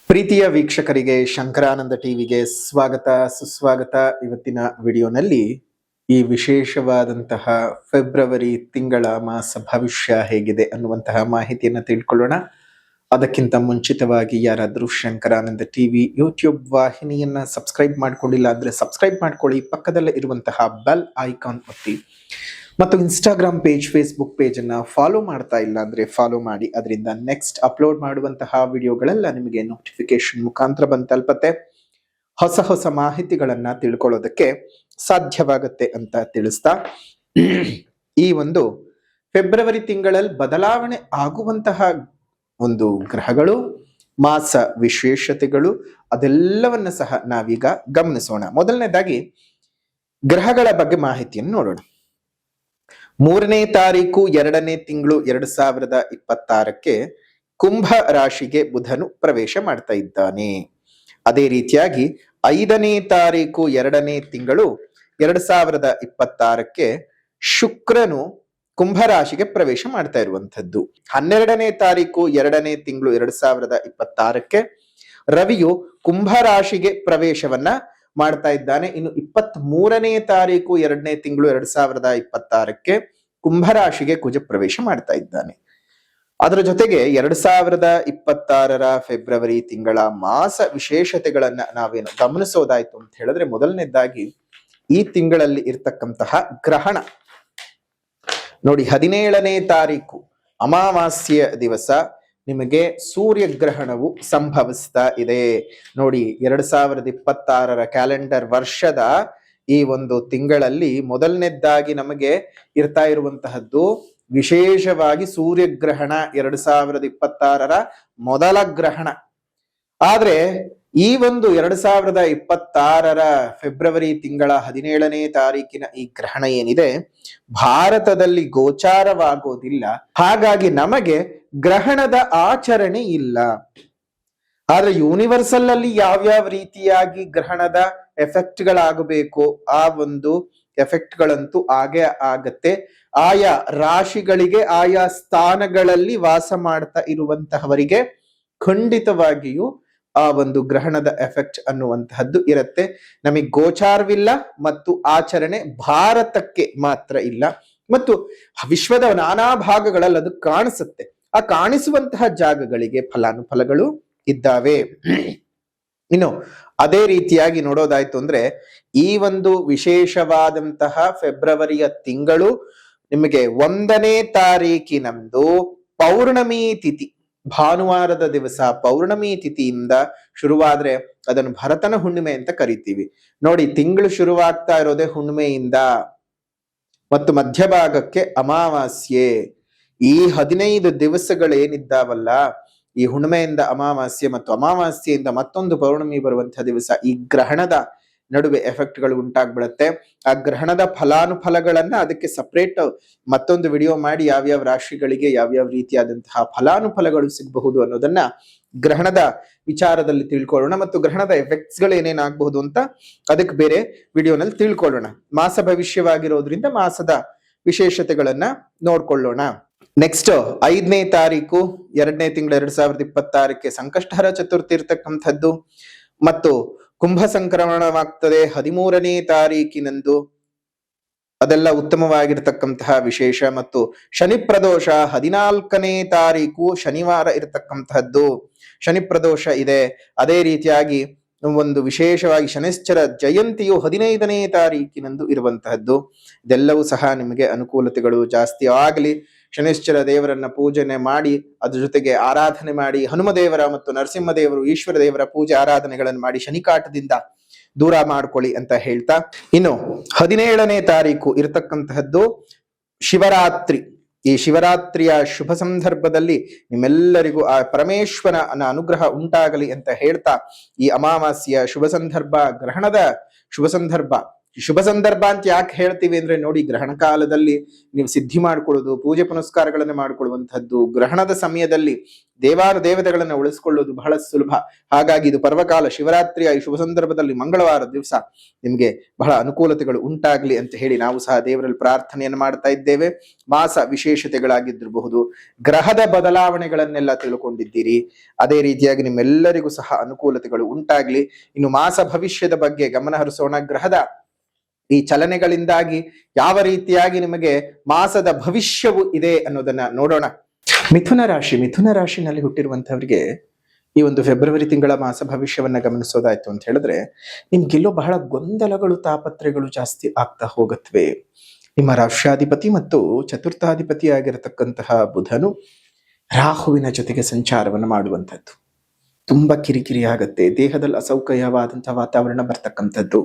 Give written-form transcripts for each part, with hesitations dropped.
ಪ್ರೀತಿಯ ವೀಕ್ಷಕರಿಗೆ ಶಂಕರಾನಂದ ಟಿವಿಗೆ ಸ್ವಾಗತ ಸುಸ್ವಾಗತ. ಇವತ್ತಿನ ವಿಡಿಯೋನಲ್ಲಿ ಈ ವಿಶೇಷವಾದಂತಹ ಫೆಬ್ರವರಿ ತಿಂಗಳ ಮಾಸ ಭವಿಷ್ಯ ಹೇಗಿದೆ ಅನ್ನುವಂತಹ ಮಾಹಿತಿಯನ್ನು ತಿಳ್ಕೊಳ್ಳೋಣ. ಅದಕ್ಕಿಂತ ಮುಂಚಿತವಾಗಿ ಯಾರಾದರೂ ಶಂಕರಾನಂದ ಟಿವಿ ಯೂಟ್ಯೂಬ್ ವಾಹಿನಿಯನ್ನ ಸಬ್ಸ್ಕ್ರೈಬ್ ಮಾಡ್ಕೊಂಡಿಲ್ಲ ಅಂದ್ರೆ ಸಬ್ಸ್ಕ್ರೈಬ್ ಮಾಡ್ಕೊಳ್ಳಿ, ಪಕ್ಕದಲ್ಲೇ ಇರುವಂತಹ ಬೆಲ್ ಐಕಾನ್ ಒತ್ತಿ, ಮತ್ತು ಇನ್ಸ್ಟಾಗ್ರಾಮ್ ಪೇಜ್, ಫೇಸ್ಬುಕ್ ಪೇಜ್ ಅನ್ನ ಫಾಲೋ ಮಾಡ್ತಾ ಇಲ್ಲ ಅಂದ್ರೆ ಫಾಲೋ ಮಾಡಿ. ಅದರಿಂದ ನೆಕ್ಸ್ಟ್ ಅಪ್ಲೋಡ್ ಮಾಡುವಂತಹ ವಿಡಿಯೋಗಳೆಲ್ಲ ನಿಮಗೆ ನೋಟಿಫಿಕೇಶನ್ ಮುಖಾಂತರ ಬಂದು ತಲುಪತ್ತೆ. ಹೊಸ ಹೊಸ ಮಾಹಿತಿಗಳನ್ನ ತಿಳ್ಕೊಳ್ಳೋದಕ್ಕೆ ಸಾಧ್ಯವಾಗುತ್ತೆ ಅಂತ ತಿಳಿಸ್ತಾ, ಈ ಒಂದು ಫೆಬ್ರವರಿ ತಿಂಗಳಲ್ಲಿ ಬದಲಾವಣೆ ಆಗುವಂತಹ ಒಂದು ಗ್ರಹಗಳು, ಮಾಸ ವಿಶೇಷತೆಗಳು, ಅದೆಲ್ಲವನ್ನ ಸಹ ನಾವೀಗ ಗಮನಿಸೋಣ. ಮೊದಲನೇದಾಗಿ ಗ್ರಹಗಳ ಬಗ್ಗೆ ಮಾಹಿತಿಯನ್ನು ನೋಡೋಣ. 3ನೇ ತಾರೀಕು 2ನೇ ತಿಂಗಳು 2026 ಕುಂಭ ರಾಶಿಗೆ ಬುಧನು ಪ್ರವೇಶ ಮಾಡ್ತಾ ಇದ್ದಾನೆ. ಅದೇ ರೀತಿಯಾಗಿ 5ನೇ ತಾರೀಕು 2ನೇ ತಿಂಗಳು 2026 ಶುಕ್ರನು ಕುಂಭ ರಾಶಿಗೆ ಪ್ರವೇಶ ಮಾಡ್ತಾ ಇರುವಂತದ್ದು. 12ನೇ ತಾರೀಕು 2ನೇ ತಿಂಗಳು 2026 ರವಿಯು ಕುಂಭ ರಾಶಿಗೆ ಪ್ರವೇಶವನ್ನ ಮಾಡ್ತಾ ಇದ್ದಾನೆ. ಇನ್ನು 23ನೇ ತಾರೀಕು 2ನೇ ತಿಂಗಳು 2026 ಕುಂಭರಾಶಿಗೆ ಕುಜ ಪ್ರವೇಶ ಮಾಡ್ತಾ ಇದ್ದಾನೆ. ಅದರ ಜೊತೆಗೆ 2026 ಫೆಬ್ರವರಿ ತಿಂಗಳ ಮಾಸ ವಿಶೇಷತೆಗಳನ್ನ ನಾವೇನು ಗಮನಿಸೋದಾಯ್ತು ಅಂತ ಹೇಳಿದ್ರೆ, ಮೊದಲನೇದಾಗಿ ಈ ತಿಂಗಳಲ್ಲಿ ಇರ್ತಕ್ಕಂತಹ ಗ್ರಹಣ ನೋಡಿ. 17ನೇ ತಾರೀಕು ಅಮಾವಾಸ್ಯೆಯ ದಿವಸ ನಿಮಗೆ ಸೂರ್ಯಗ್ರಹಣವು ಸಂಭವಿಸ್ತಾ ಇದೆ. ನೋಡಿ, 2026 ಕ್ಯಾಲೆಂಡರ್ ವರ್ಷದ ಈ ಒಂದು ತಿಂಗಳಲ್ಲಿ ಮೊದಲನೇದಾಗಿ ನಮಗೆ ಇರ್ತಾ ಇರುವಂತಹದ್ದು ವಿಶೇಷವಾಗಿ ಸೂರ್ಯಗ್ರಹಣ, 2026 ಮೊದಲ ಗ್ರಹಣ. ಆದ್ರೆ ಈ ಒಂದು 2026 ಫೆಬ್ರವರಿ ತಿಂಗಳ 17ನೇ ತಾರೀಕಿನ ಈ ಗ್ರಹಣ ಏನಿದೆ, ಭಾರತದಲ್ಲಿ ಗೋಚಾರವಾಗೋದಿಲ್ಲ. ಹಾಗಾಗಿ ನಮಗೆ ಗ್ರಹಣದ ಆಚರಣೆ ಇಲ್ಲ. ಆದ್ರೆ ಯೂನಿವರ್ಸಲ್ ಅಲ್ಲಿ ಯಾವ್ಯಾವ ರೀತಿಯಾಗಿ ಗ್ರಹಣದ ಎಫೆಕ್ಟ್ ಗಳಾಗಬೇಕು, ಆ ಒಂದು ಎಫೆಕ್ಟ್ ಗಳಂತೂ ಆಗೇ ಆಗತ್ತೆ. ಆಯಾ ರಾಶಿಗಳಿಗೆ, ಆಯಾ ಸ್ಥಾನಗಳಲ್ಲಿ ವಾಸ ಮಾಡ್ತಾ ಇರುವಂತಹವರಿಗೆ ಖಂಡಿತವಾಗಿಯೂ ಆ ಒಂದು ಗ್ರಹಣದ ಎಫೆಕ್ಟ್ ಅನ್ನುವಂತಹದ್ದು ಇರುತ್ತೆ. ನಮಗೆ ಗೋಚಾರವಿಲ್ಲ ಮತ್ತು ಆಚರಣೆ ಭಾರತಕ್ಕೆ ಮಾತ್ರ ಇಲ್ಲ, ಮತ್ತು ವಿಶ್ವದ ನಾನಾ ಭಾಗಗಳಲ್ಲಿ ಅದು ಕಾಣಿಸುತ್ತೆ. ಆ ಕಾಣಿಸುವಂತಹ ಜಾಗಗಳಿಗೆ ಫಲಾನುಫಲಗಳು ಇದ್ದಾವೆ. ಇನ್ನು ಅದೇ ರೀತಿಯಾಗಿ ನೋಡೋದಾಯ್ತು ಅಂದ್ರೆ, ಈ ಒಂದು ವಿಶೇಷವಾದಂತಹ ಫೆಬ್ರವರಿಯ ತಿಂಗಳು ನಿಮಗೆ 1ನೇ ತಾರೀಕಿನಂದು ಪೌರ್ಣಮಿ ತಿಥಿ, ಭಾನುವಾರದ ದಿವಸ ಪೌರ್ಣಮಿ ತಿಥಿಯಿಂದ ಶುರುವಾದ್ರೆ ಅದನ್ನು ಭರತನ ಹುಣ್ಣಿಮೆ ಅಂತ ಕರಿತೀವಿ. ನೋಡಿ, ತಿಂಗಳು ಶುರುವಾಗ್ತಾ ಇರೋದೇ ಹುಣ್ಣಿಮೆಯಿಂದ ಮತ್ತು ಮಧ್ಯಭಾಗಕ್ಕೆ ಅಮಾವಾಸ್ಯೆ. ಈ 15 ದಿವಸಗಳೇನಿದ್ದಾವಲ್ಲ, ಈ ಹುಣ್ಣಿಮೆಯಿಂದ ಅಮಾವಾಸ್ಯೆ ಮತ್ತು ಅಮಾವಾಸ್ಯೆಯಿಂದ ಮತ್ತೊಂದು ಪೌರ್ಣಮಿ ಬರುವಂತಹ ದಿವಸ, ಈ ಗ್ರಹಣದ ನಡುವೆ ಎಫೆಕ್ಟ್ಗಳು ಉಂಟಾಗ್ಬಿಡತ್ತೆ. ಆ ಗ್ರಹಣದ ಫಲಾನುಫಲಗಳನ್ನ ಅದಕ್ಕೆ ಸಪರೇಟ್ ಮತ್ತೊಂದು ವಿಡಿಯೋ ಮಾಡಿ ಯಾವ್ಯಾವ ರಾಶಿಗಳಿಗೆ ಯಾವ್ಯಾವ ರೀತಿಯಾದಂತಹ ಫಲಾನುಫಲಗಳು ಸಿಗಬಹುದು ಅನ್ನೋದನ್ನ ಗ್ರಹಣದ ವಿಚಾರದಲ್ಲಿ ತಿಳ್ಕೊಳ್ಳೋಣ, ಮತ್ತು ಗ್ರಹಣದ ಎಫೆಕ್ಟ್ಸ್ ಗಳು ಏನೇನಾಗಬಹುದು ಅಂತ ಅದಕ್ಕೆ ಬೇರೆ ವಿಡಿಯೋನಲ್ಲಿ ತಿಳ್ಕೊಳ್ಳೋಣ. ಮಾಸ ಭವಿಷ್ಯವಾಗಿರೋದ್ರಿಂದ ಮಾಸದ ವಿಶೇಷತೆಗಳನ್ನ ನೋಡ್ಕೊಳ್ಳೋಣ. ನೆಕ್ಸ್ಟ್ 5ನೇ ತಾರೀಕು 2ನೇ ತಿಂಗಳು 2026 ಸಂಕಷ್ಟಹರ ಚತುರ್ಥಿ ಇರ್ತಕ್ಕಂಥದ್ದು, ಮತ್ತು ಕುಂಭ ಸಂಕ್ರಮಣವಾಗ್ತದೆ 13ನೇ ತಾರೀಕಿನಂದು. ಅದೆಲ್ಲ ಉತ್ತಮವಾಗಿರ್ತಕ್ಕಂತಹ ವಿಶೇಷ. ಮತ್ತು ಶನಿ ಪ್ರದೋಷ 14ನೇ ತಾರೀಕು ಶನಿವಾರ ಇರತಕ್ಕಂತಹದ್ದು, ಶನಿ ಪ್ರದೋಷ ಇದೆ. ಅದೇ ರೀತಿಯಾಗಿ ಒಂದು ವಿಶೇಷವಾಗಿ ಶನಿಶ್ಚರ ಜಯಂತಿಯು 15ನೇ ತಾರೀಕಿನಂದು ಇರುವಂತಹದ್ದು. ಇದೆಲ್ಲವೂ ಸಹ ನಿಮಗೆ ಅನುಕೂಲತೆಗಳು ಜಾಸ್ತಿ ಆಗಲಿ. ಶನಿಶ್ಚರ ದೇವರನ್ನ ಪೂಜನೆ ಮಾಡಿ, ಅದ್ರ ಜೊತೆಗೆ ಆರಾಧನೆ ಮಾಡಿ, ಹನುಮದೇವರ ಮತ್ತು ನರಸಿಂಹದೇವರು, ಈಶ್ವರ ದೇವರ ಪೂಜೆ ಆರಾಧನೆಗಳನ್ನು ಮಾಡಿ ಶನಿಕಾಟದಿಂದ ದೂರ ಮಾಡ್ಕೊಳ್ಳಿ ಅಂತ ಹೇಳ್ತಾ, ಇನ್ನು 17ನೇ ತಾರೀಕು ಇರತಕ್ಕಂತಹದ್ದು ಶಿವರಾತ್ರಿ. ಈ ಶಿವರಾತ್ರಿಯ ಶುಭ ಸಂದರ್ಭದಲ್ಲಿ ನಿಮ್ಮೆಲ್ಲರಿಗೂ ಆ ಪರಮೇಶ್ವರನ ಅನುಗ್ರಹ ಉಂಟಾಗಲಿ ಅಂತ ಹೇಳ್ತಾ, ಈ ಅಮಾವಾಸ್ಯೆಯ ಶುಭ ಸಂದರ್ಭ, ಗ್ರಹಣದ ಶುಭ ಸಂದರ್ಭ ಶುಭ ಸಂದರ್ಭ ಅಂತ ಯಾಕೆ ಹೇಳ್ತೀವಿ ಅಂದ್ರೆ ನೋಡಿ, ಗ್ರಹಣ ಕಾಲದಲ್ಲಿ ನೀವು ಸಿದ್ಧಿ ಮಾಡ್ಕೊಳ್ಳೋದು, ಪೂಜೆ ಪುನಸ್ಕಾರಗಳನ್ನ ಮಾಡ್ಕೊಳ್ಳುವಂತಹದ್ದು, ಗ್ರಹಣದ ಸಮಯದಲ್ಲಿ ದೇವತೆಗಳನ್ನ ಉಳಿಸ್ಕೊಳ್ಳೋದು ಬಹಳ ಸುಲಭ. ಹಾಗಾಗಿ ಇದು ಪರ್ವಕಾಲ, ಶಿವರಾತ್ರಿಯ ಈ ಶುಭ ಸಂದರ್ಭದಲ್ಲಿ ಮಂಗಳವಾರ ದಿವಸ ನಿಮ್ಗೆ ಬಹಳ ಅನುಕೂಲತೆಗಳು ಉಂಟಾಗ್ಲಿ ಅಂತ ಹೇಳಿ ನಾವು ಸಹ ದೇವರಲ್ಲಿ ಪ್ರಾರ್ಥನೆಯನ್ನು ಮಾಡ್ತಾ ಇದ್ದೇವೆ. ಮಾಸ ವಿಶೇಷತೆಗಳಾಗಿದ್ದಿರಬಹುದು, ಗ್ರಹದ ಬದಲಾವಣೆಗಳನ್ನೆಲ್ಲ ತಿಳ್ಕೊಂಡಿದ್ದೀರಿ. ಅದೇ ರೀತಿಯಾಗಿ ನಿಮ್ಮೆಲ್ಲರಿಗೂ ಸಹ ಅನುಕೂಲತೆಗಳು ಉಂಟಾಗ್ಲಿ. ಇನ್ನು ಮಾಸ ಭವಿಷ್ಯದ ಬಗ್ಗೆ ಗಮನ ಹರಿಸೋಣ. ಗ್ರಹದ ಈ ಚಲನೆಗಳಿಂದಾಗಿ ಯಾವ ರೀತಿಯಾಗಿ ನಿಮಗೆ ಮಾಸದ ಭವಿಷ್ಯವು ಇದೆ ಅನ್ನೋದನ್ನ ನೋಡೋಣ. ಮಿಥುನ ರಾಶಿನಲ್ಲಿ ಹುಟ್ಟಿರುವಂತಹವರಿಗೆ ಈ ಒಂದು ಫೆಬ್ರವರಿ ತಿಂಗಳ ಮಾಸ ಭವಿಷ್ಯವನ್ನ ಗಮನಿಸೋದಾಯ್ತು ಅಂತ ಹೇಳಿದ್ರೆ, ನಿಮ್ಗೆಲ್ಲೋ ಬಹಳ ಗೊಂದಲಗಳು, ತಾಪತ್ರೆಗಳು ಜಾಸ್ತಿ ಆಗ್ತಾ ಹೋಗತ್ವೆ. ನಿಮ್ಮ ರಾಷ್ಟ್ರಾಧಿಪತಿ ಮತ್ತು ಚತುರ್ಥಾಧಿಪತಿ ಆಗಿರತಕ್ಕಂತಹ ಬುಧನು ರಾಹುವಿನ ಜೊತೆಗೆ ಸಂಚಾರವನ್ನು ಮಾಡುವಂಥದ್ದು ತುಂಬಾ ಕಿರಿಕಿರಿ ಆಗತ್ತೆ. ದೇಹದಲ್ಲಿ ಅಸೌಕರ್ಯವಾದಂತಹ ವಾತಾವರಣ ಬರ್ತಕ್ಕಂಥದ್ದು,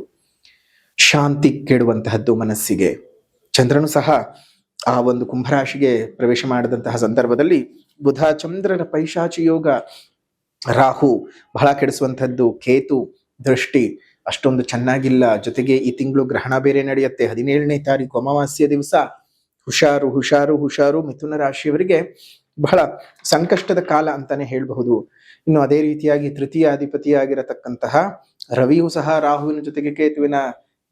ಶಾಂತಿ ಕೆಡುವಂತಹದ್ದು ಮನಸ್ಸಿಗೆ. ಚಂದ್ರನು ಸಹ ಆ ಒಂದು ಕುಂಭರಾಶಿಗೆ ಪ್ರವೇಶ ಮಾಡಿದಂತಹ ಸಂದರ್ಭದಲ್ಲಿ ಬುಧ ಚಂದ್ರನ ಪೈಶಾಚಿ ಯೋಗ, ರಾಹು ಬಹಳ ಕೆಡಿಸುವಂತಹದ್ದು, ಕೇತು ದೃಷ್ಟಿ ಅಷ್ಟೊಂದು ಚೆನ್ನಾಗಿಲ್ಲ. ಜೊತೆಗೆ ಈ ತಿಂಗಳು ಗ್ರಹಣ ಬೇರೆ ನಡೆಯುತ್ತೆ. 17ನೇ ತಾರೀಕು ಅಮಾವಾಸ್ಯ ದಿವಸ. ಹುಷಾರು ಹುಷಾರು ಹುಷಾರು. ಮಿಥುನ ರಾಶಿಯವರಿಗೆ ಬಹಳ ಸಂಕಷ್ಟದ ಕಾಲ ಅಂತಾನೆ ಹೇಳಬಹುದು. ಇನ್ನು ಅದೇ ರೀತಿಯಾಗಿ ತೃತೀಯಾಧಿಪತಿಯಾಗಿರತಕ್ಕಂತಹ ರವಿಯು ಸಹ ರಾಹುವಿನ ಜೊತೆಗೆ ಕೇತುವಿನ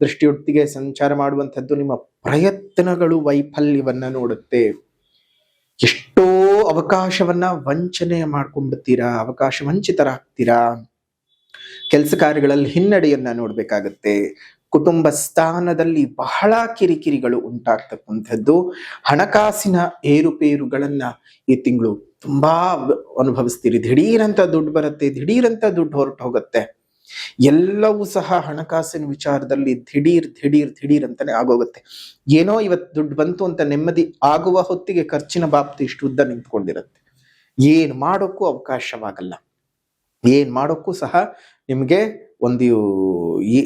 ದೃಷ್ಟಿಯೊಟ್ಟಿಗೆ ಸಂಚಾರ ಮಾಡುವಂಥದ್ದು ನಿಮ್ಮ ಪ್ರಯತ್ನಗಳು ವೈಫಲ್ಯವನ್ನ ನೋಡುತ್ತೆ. ಎಷ್ಟೋ ಅವಕಾಶವನ್ನ ವಂಚನೆ ಮಾಡ್ಕೊಂಡ್ಬಿಡ್ತೀರಾ, ಅವಕಾಶ ವಂಚಿತರಾಗ್ತೀರಾ. ಕೆಲಸ ಕಾರ್ಯಗಳಲ್ಲಿ ಹಿನ್ನಡೆಯನ್ನ ನೋಡ್ಬೇಕಾಗತ್ತೆ. ಕುಟುಂಬ ಸ್ಥಾನದಲ್ಲಿ ಬಹಳ ಕಿರಿಕಿರಿಗಳು ಉಂಟಾಗ್ತಕ್ಕಂಥದ್ದು. ಹಣಕಾಸಿನ ಏರುಪೇರುಗಳನ್ನ ಈ ತಿಂಗಳು ತುಂಬಾ ಅನುಭವಿಸ್ತೀರಿ. ದಿಢೀರಂತ ದುಡ್ಡು ಬರುತ್ತೆ, ದಿಢೀರಂತ ದುಡ್ಡು ಹೊರಟು ಹೋಗುತ್ತೆ. ಎಲ್ಲವೂ ಸಹ ಹಣಕಾಸಿನ ವಿಚಾರದಲ್ಲಿ ದಿಢೀರ್ ಅಂತಾನೆ ಆಗೋಗುತ್ತೆ. ಏನೋ ಇವತ್ತು ದುಡ್ಡು ಬಂತು ಅಂತ ನೆಮ್ಮದಿ ಆಗುವ ಹೊತ್ತಿಗೆ ಖರ್ಚಿನ ಬಾಪ್ತಿ ಇಷ್ಟು ಉದ್ದ ನಿಂತ್ಕೊಂಡಿರುತ್ತೆ. ಏನ್ ಮಾಡೋಕ್ಕೂ ಅವಕಾಶವಾಗಲ್ಲ, ಏನ್ ಮಾಡೋಕ್ಕೂ ಸಹ ನಿಮ್ಗೆ ಒಂದು ಈ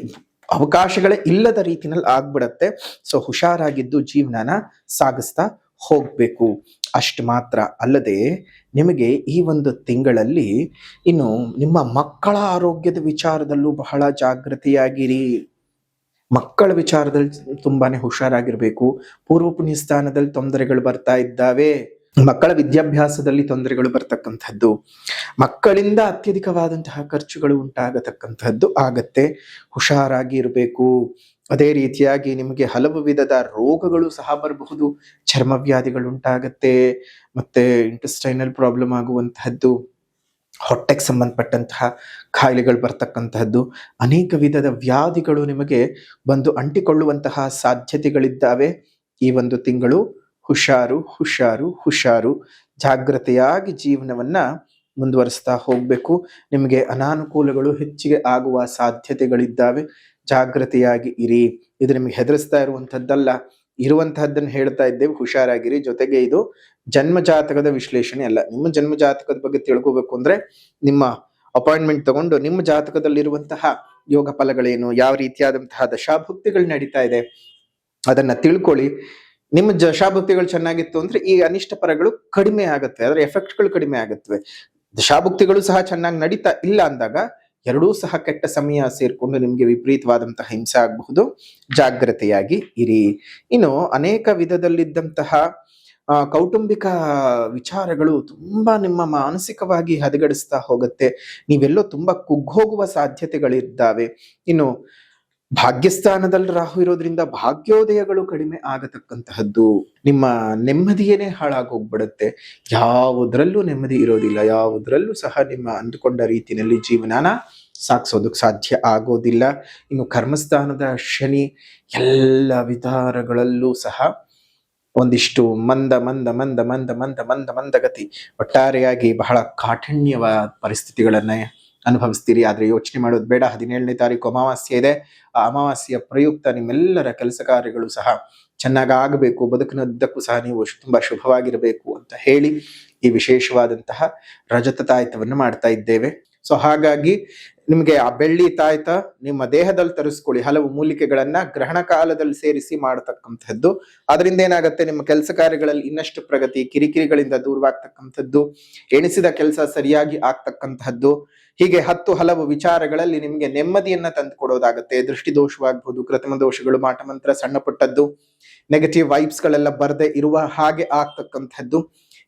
ಅವಕಾಶಗಳೇ ಇಲ್ಲದ ರೀತಿನಲ್ಲಿ ಆಗ್ಬಿಡತ್ತೆ. ಸೊ ಹುಷಾರಾಗಿದ್ದು ಜೀವನನ ಸಾಗಿಸ್ತಾ ಹೋಗ್ಬೇಕು. ಅಷ್ಟು ಮಾತ್ರ ಅಲ್ಲದೆ ನಿಮಗೆ ಈ ಒಂದು ತಿಂಗಳಲ್ಲಿ ಇನ್ನು ನಿಮ್ಮ ಮಕ್ಕಳ ಆರೋಗ್ಯದ ವಿಚಾರದಲ್ಲೂ ಬಹಳ ಜಾಗೃತಿಯಾಗಿರಿ. ಮಕ್ಕಳ ವಿಚಾರದಲ್ಲಿ ತುಂಬಾನೇ ಹುಷಾರಾಗಿರ್ಬೇಕು. ಪೂರ್ವ ಪುಣ್ಯ ಸ್ಥಾನದಲ್ಲಿ ತೊಂದರೆಗಳು ಬರ್ತಾ ಇದ್ದಾವೆ. ಮಕ್ಕಳ ವಿದ್ಯಾಭ್ಯಾಸದಲ್ಲಿ ತೊಂದರೆಗಳು ಬರ್ತಕ್ಕಂಥದ್ದು, ಮಕ್ಕಳಿಂದ ಅತ್ಯಧಿಕವಾದಂತಹ ಖರ್ಚುಗಳು ಉಂಟಾಗತಕ್ಕಂಥದ್ದು ಆಗತ್ತೆ. ಹುಷಾರಾಗಿ ಇರಬೇಕು. ಅದೇ ರೀತಿಯಾಗಿ ನಿಮಗೆ ಹಲವು ವಿಧದ ರೋಗಗಳು ಸಹ ಬರಬಹುದು. ಚರ್ಮವ್ಯಾಧಿಗಳು ಉಂಟಾಗತ್ತೆ, ಮತ್ತೆ ಇಂಟೆಸ್ಟೈನಲ್ ಪ್ರಾಬ್ಲಮ್ ಆಗುವಂತಹದ್ದು, ಹೊಟ್ಟೆಗೆ ಸಂಬಂಧಪಟ್ಟಂತಹ ಕಾಯಿಲೆಗಳು ಬರ್ತಕ್ಕಂತಹದ್ದು, ಅನೇಕ ವಿಧದ ವ್ಯಾಧಿಗಳು ನಿಮಗೆ ಬಂದು ಅಂಟಿಕೊಳ್ಳುವಂತಹ ಸಾಧ್ಯತೆಗಳಿದ್ದಾವೆ. ಈ ಒಂದು ತಿಂಗಳು ಹುಷಾರು ಹುಷಾರು ಹುಷಾರು. ಜಾಗ್ರತೆಯಾಗಿ ಜೀವನವನ್ನ ಮುಂದುವರಿಸ್ತಾ ಹೋಗ್ಬೇಕು. ನಿಮಗೆ ಅನಾನುಕೂಲಗಳು ಹೆಚ್ಚಿಗೆ ಆಗುವ ಸಾಧ್ಯತೆಗಳಿದ್ದಾವೆ. ಜಾಗ್ರತೆಯಾಗಿ ಇರಿ. ಇದು ನಿಮಗೆ ಹೆದರಿಸ್ತಾ ಇರುವಂತಹದ್ದಲ್ಲ, ಇರುವಂತಹದ್ದನ್ನು ಹೇಳ್ತಾ ಇದ್ದೇವೆ. ಹುಷಾರಾಗಿರಿ. ಜೊತೆಗೆ ಇದು ಜನ್ಮ ಜಾತಕದ ವಿಶ್ಲೇಷಣೆ ಅಲ್ಲ. ನಿಮ್ಮ ಜನ್ಮ ಜಾತಕದ ಬಗ್ಗೆ ತಿಳ್ಕೋಬೇಕು ಅಂದ್ರೆ ನಿಮ್ಮ ಅಪಾಯಿಂಟ್ಮೆಂಟ್ ತಗೊಂಡು ನಿಮ್ಮ ಜಾತಕದಲ್ಲಿರುವಂತಹ ಯೋಗ ಫಲಗಳೇನು, ಯಾವ ರೀತಿಯಾದಂತಹ ದಶಾಭುಕ್ತಿಗಳು ನಡೀತಾ ಇದೆ ಅದನ್ನ ತಿಳ್ಕೊಳ್ಳಿ. ನಿಮ್ಮ ದಶಾಭುಕ್ತಿಗಳು ಚೆನ್ನಾಗಿತ್ತು ಅಂದ್ರೆ ಈ ಅನಿಷ್ಟ ಫಲಗಳು ಕಡಿಮೆ ಆಗುತ್ತೆ, ಅದರ ಎಫೆಕ್ಟ್ಗಳು ಕಡಿಮೆ ಆಗುತ್ತವೆ. ದಶಾಭುಕ್ತಿಗಳು ಸಹ ಚೆನ್ನಾಗಿ ನಡೀತಾ ಇಲ್ಲ ಅಂದಾಗ ಎರಡೂ ಸಹ ಕೆಟ್ಟ ಸಮಯ ಸೇರ್ಕೊಂಡು ನಿಮ್ಗೆ ವಿಪರೀತವಾದಂತಹ ಹಿಂಸೆ ಆಗಬಹುದು. ಜಾಗ್ರತೆಯಾಗಿ ಇರಿ. ಇನ್ನು ಅನೇಕ ವಿಧದಲ್ಲಿದ್ದಂತಹ ಕೌಟುಂಬಿಕ ವಿಚಾರಗಳು ತುಂಬಾ ನಿಮ್ಮ ಮಾನಸಿಕವಾಗಿ ಹದಗೆಡಿಸ್ತಾ ಹೋಗುತ್ತೆ. ನೀವೆಲ್ಲೋ ತುಂಬಾ ಕುಗ್ಗೋಗುವ ಸಾಧ್ಯತೆಗಳಿದ್ದಾವೆ. ಇನ್ನು ಭಾಗ್ಯಸ್ಥಾನದಲ್ಲಿ ರಾಹು ಇರೋದ್ರಿಂದ ಭಾಗ್ಯೋದಯಗಳು ಕಡಿಮೆ ಆಗತಕ್ಕಂತಹದ್ದು. ನಿಮ್ಮ ನೆಮ್ಮದಿಯೇನೆ ಹಾಳಾಗೋಗ್ಬಿಡುತ್ತೆ. ಯಾವುದ್ರಲ್ಲೂ ನೆಮ್ಮದಿ ಇರೋದಿಲ್ಲ, ಯಾವುದ್ರಲ್ಲೂ ಸಹ ನಿಮ್ಮ ಅಂದುಕೊಂಡ ರೀತಿಯಲ್ಲಿ ಜೀವನನ ಸಾಗಿಸೋದಕ್ಕೆ ಸಾಧ್ಯ ಆಗೋದಿಲ್ಲ. ಇನ್ನು ಕರ್ಮಸ್ಥಾನದ ಶನಿ ಎಲ್ಲ ವಿಚಾರಗಳಲ್ಲೂ ಸಹ ಒಂದಿಷ್ಟು ಮಂದಗತಿ, ಒಟ್ಟಾರೆಯಾಗಿ ಬಹಳ ಕಾಠಿಣ್ಯವಾದ ಪರಿಸ್ಥಿತಿಗಳನ್ನೇ ಅನುಭವಿಸ್ತೀರಿ. ಆದ್ರೆ ಯೋಚನೆ ಮಾಡೋದು ಬೇಡ. 17ನೇ ತಾರೀಕು ಅಮಾವಾಸ್ಯೆ ಇದೆ. ಆ ಅಮಾವಾಸ್ಯೆಯ ಪ್ರಯುಕ್ತ ನಿಮ್ಮೆಲ್ಲರ ಕೆಲಸ ಕಾರ್ಯಗಳು ಸಹ ಚೆನ್ನಾಗಬೇಕು, ಬದುಕಿನುದ್ದಕ್ಕೂ ಸಹ ನೀವು ತುಂಬಾ ಶುಭವಾಗಿರಬೇಕು ಅಂತ ಹೇಳಿ ಈ ವಿಶೇಷವಾದಂತಹ ರಜತ ತಾಯ್ತವನ್ನು ಮಾಡ್ತಾ ಇದ್ದೇವೆ. ಸೊ ಹಾಗಾಗಿ ನಿಮ್ಗೆ ಆ ಬೆಳ್ಳಿ ತಾಯ್ತ ನಿಮ್ಮ ದೇಹದಲ್ಲಿ ತರಿಸ್ಕೊಳ್ಳಿ. ಹಲವು ಮೂಲಿಕೆಗಳನ್ನ ಗ್ರಹಣ ಕಾಲದಲ್ಲಿ ಸೇರಿಸಿ ಮಾಡತಕ್ಕಂಥದ್ದು. ಅದರಿಂದ ಏನಾಗುತ್ತೆ, ನಿಮ್ಮ ಕೆಲಸ ಕಾರ್ಯಗಳಲ್ಲಿ ಇನ್ನಷ್ಟು ಪ್ರಗತಿ, ಕಿರಿಕಿರಿಗಳಿಂದ ದೂರವಾಗ್ತಕ್ಕಂಥದ್ದು, ಎಣಿಸಿದ ಕೆಲಸ ಸರಿಯಾಗಿ ಆಗ್ತಕ್ಕಂಥದ್ದು. ಹೀಗೆ ಹಲವು ವಿಚಾರಗಳಲ್ಲಿ ನಿಮಗೆ ನೆಮ್ಮದಿಯನ್ನ ತಂದು ಕೊಡೋದಾಗುತ್ತೆ. ದೃಷ್ಟಿದೋಷವಾಗಬಹುದು, ಕೃತಮ ದೋಷಗಳು, ಮಾಟಮಂತ್ರ, ಸಣ್ಣ ಪುಟ್ಟದ್ದು ನೆಗೆಟಿವ್ ವೈಬ್ಸ್ ಗಳೆಲ್ಲ ಬರದೆ ಇರುವ ಹಾಗೆ ಆಗ್ತಕ್ಕಂಥದ್ದು,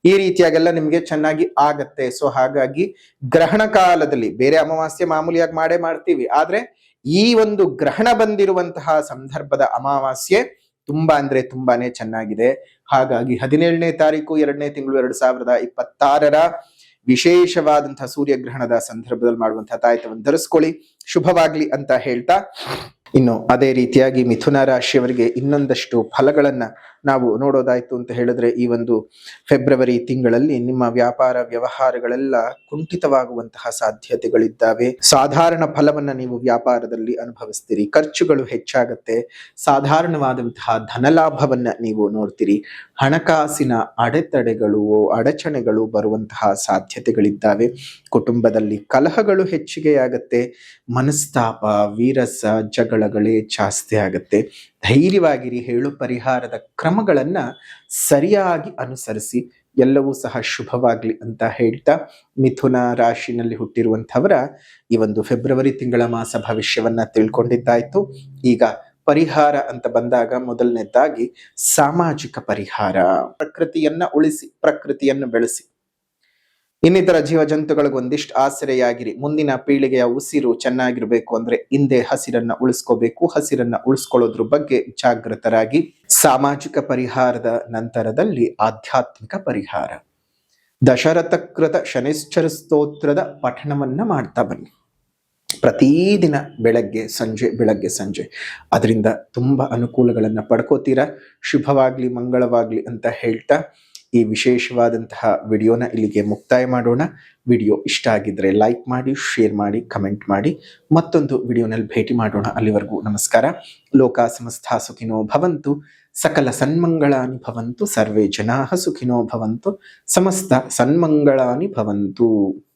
ಈ ರೀತಿಯಾಗೆಲ್ಲ ನಿಮ್ಗೆ ಚೆನ್ನಾಗಿ ಆಗತ್ತೆ. ಸೊ ಹಾಗಾಗಿ ಗ್ರಹಣ ಕಾಲದಲ್ಲಿ ಬೇರೆ ಅಮಾವಾಸ್ಯೆ ಮಾಮೂಲಿಯಾಗಿ ಮಾಡ್ತೀವಿ, ಆದ್ರೆ ಈ ಒಂದು ಗ್ರಹಣ ಬಂದಿರುವಂತಹ ಸಂದರ್ಭದ ಅಮಾವಾಸ್ಯೆ ತುಂಬಾನೇ ಚೆನ್ನಾಗಿದೆ. ಹಾಗಾಗಿ 17ನೇ ತಾರೀಕು 2ನೇ ತಿಂಗಳು 2026 ವಿಶೇಷವಾದಂತಹ ಸೂರ್ಯಗ್ರಹಣದ ಸಂದರ್ಭದಲ್ಲಿ ಮಾಡುವಂತಹ ತಾಯ್ತವನ್ನು ಧರಿಸ್ಕೊಳ್ಳಿ, ಶುಭವಾಗ್ಲಿ ಅಂತ ಹೇಳ್ತಾ, ಇನ್ನು ಅದೇ ರೀತಿಯಾಗಿ ಮಿಥುನ ರಾಶಿಯವರಿಗೆ ಇನ್ನೊಂದಷ್ಟು ಫಲಗಳನ್ನ ನಾವು ನೋಡೋದಾಯ್ತು ಅಂತ ಹೇಳಿದ್ರೆ, ಈ ಒಂದು ಫೆಬ್ರವರಿ ತಿಂಗಳಲ್ಲಿ ನಿಮ್ಮ ವ್ಯಾಪಾರ ವ್ಯವಹಾರಗಳೆಲ್ಲ ಕುಂಠಿತವಾಗುವಂತಹ ಸಾಧ್ಯತೆಗಳಿದ್ದಾವೆ. ಸಾಧಾರಣ ಫಲವನ್ನ ನೀವು ವ್ಯಾಪಾರದಲ್ಲಿ ಅನುಭವಿಸ್ತೀರಿ, ಖರ್ಚುಗಳು ಹೆಚ್ಚಾಗತ್ತೆ, ಸಾಧಾರಣವಾದಂತಹ ಧನಲಾಭವನ್ನ ನೀವು ನೋಡ್ತೀರಿ, ಹಣಕಾಸಿನ ಅಡಚಣೆಗಳು ಬರುವಂತಹ ಸಾಧ್ಯತೆಗಳಿದ್ದಾವೆ, ಕುಟುಂಬದಲ್ಲಿ ಕಲಹಗಳು ಹೆಚ್ಚಿಗೆಯಾಗತ್ತೆ, ಮನಸ್ತಾಪ, ವೀರಸ, ಜಗಳಗಳೇ ಜಾಸ್ತಿ ಆಗತ್ತೆ. ಧೈರ್ಯವಾಗಿರಿ, ಹೇಳು ಪರಿಹಾರದ ಕ್ರಮಗಳನ್ನ ಸರಿಯಾಗಿ ಅನುಸರಿಸಿ, ಎಲ್ಲವೂ ಸಹ ಶುಭವಾಗ್ಲಿ ಅಂತ ಹೇಳ್ತಾ, ಮಿಥುನ ರಾಶಿನಲ್ಲಿ ಹುಟ್ಟಿರುವಂತವರ ಈ ಒಂದು ಫೆಬ್ರವರಿ ತಿಂಗಳ ಮಾಸ ಭವಿಷ್ಯವನ್ನ ತಿಳ್ಕೊಂಡಿದ್ದಾಯ್ತು. ಈಗ ಪರಿಹಾರ ಅಂತ ಬಂದಾಗ ಮೊದಲನೇದಾಗಿ ಸಾಮಾಜಿಕ ಪರಿಹಾರ. ಪ್ರಕೃತಿಯನ್ನ ಉಳಿಸಿ, ಪ್ರಕೃತಿಯನ್ನು ಬೆಳೆಸಿ, ಇನ್ನಿತರ ಜೀವ ಜಂತುಗಳಿಗೆ ಒಂದಿಷ್ಟು ಆಸರೆಯಾಗಿರಿ. ಮುಂದಿನ ಪೀಳಿಗೆಯ ಉಸಿರು ಚೆನ್ನಾಗಿರ್ಬೇಕು ಅಂದ್ರೆ ಹಿಂದೆ ಹಸಿರನ್ನ ಉಳಿಸ್ಕೋಬೇಕು, ಹಸಿರನ್ನ ಉಳಿಸ್ಕೊಳ್ಳೋದ್ರ ಬಗ್ಗೆ ಜಾಗೃತರಾಗಿ. ಸಾಮಾಜಿಕ ಪರಿಹಾರದ ನಂತರದಲ್ಲಿ ಆಧ್ಯಾತ್ಮಿಕ ಪರಿಹಾರ. ದಶರಥಕೃತ ಶನಿಶ್ಚರ ಸ್ತೋತ್ರದ ಪಠಣವನ್ನ ಮಾಡ್ತಾ ಬನ್ನಿ ಪ್ರತಿದಿನ ಬೆಳಗ್ಗೆ ಸಂಜೆ. ಅದರಿಂದ ತುಂಬಾ ಅನುಕೂಲಗಳನ್ನ ಪಡ್ಕೋತೀರಾ. ಶುಭವಾಗ್ಲಿ, ಮಂಗಳವಾಗ್ಲಿ ಅಂತ ಹೇಳ್ತಾ ಈ ವಿಶೇಷವಾದಂತಹ ವಿಡಿಯೋನ ಇಲ್ಲಿಗೆ ಮುಕ್ತಾಯ ಮಾಡೋಣ. ವಿಡಿಯೋ ಇಷ್ಟ ಆಗಿದ್ರೆ ಲೈಕ್ ಮಾಡಿ, ಶೇರ್ ಮಾಡಿ, ಕಮೆಂಟ್ ಮಾಡಿ. ಮತ್ತೊಂದು ವಿಡಿಯೋನಲ್ಲಿ ಭೇಟಿ ಮಾಡೋಣ. ಅಲ್ಲಿವರೆಗೂ ನಮಸ್ಕಾರ. ಲೋಕ ಸಮಸ್ತ ಸುಖಿನೋ ಭವಂತು, ಸಕಲ ಸನ್ಮಂಗಳಾನಿ ಭವಂತು, ಸರ್ವೇ ಜನಾಃ ಸುಖಿನೋ ಭವಂತು, ಸಮಸ್ತ ಸನ್ಮಂಗಳಾನಿ ಭವಂತು.